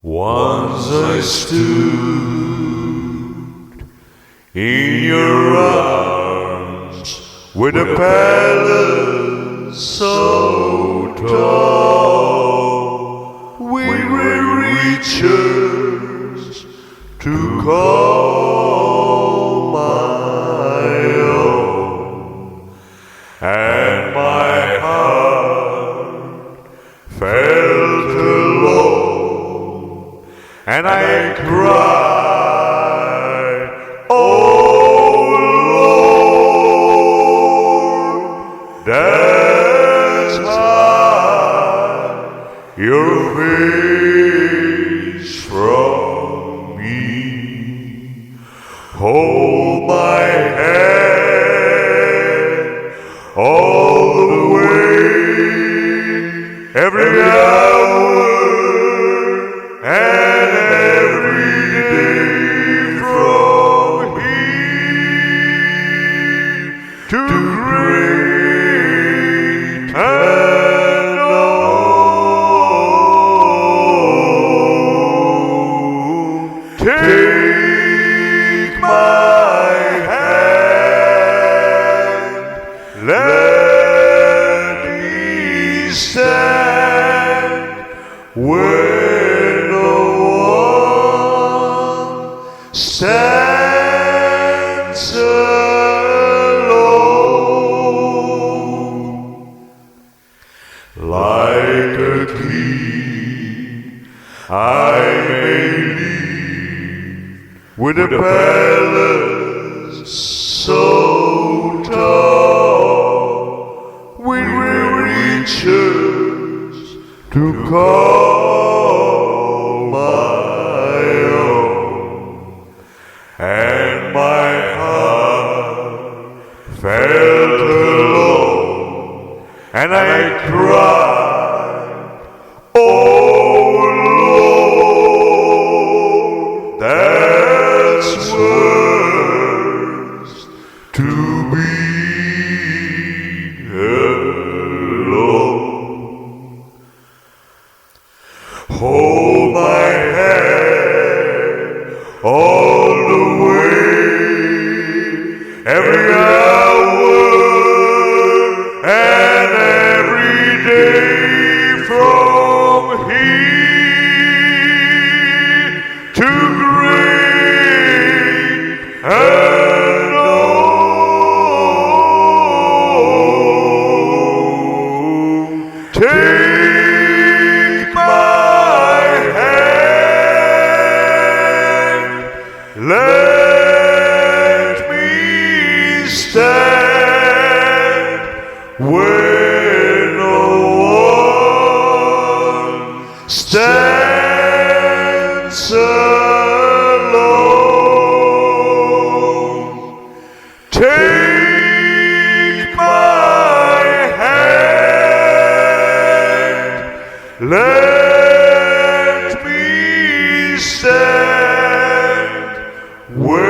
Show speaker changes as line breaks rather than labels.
Once I stood in your arms with a palace so tall. We were riches to call my own, and my heart felt alone, and I cried, "Oh Lord, that's high your face from me. Hold my hand all the way, every hour and every day, from here to great and known. Take my hand, let me stand where no one stands alone. Like a king, I may live with a palace so tall. We will riches to call my own, and my heart felt alone, and I cried, "Oh Lord, that's worse to be alone." Hold my hand all the way, every hour and every day, from here to great and known. Take my hand, let me stand where no one stands alone. Take my hand, let me stand where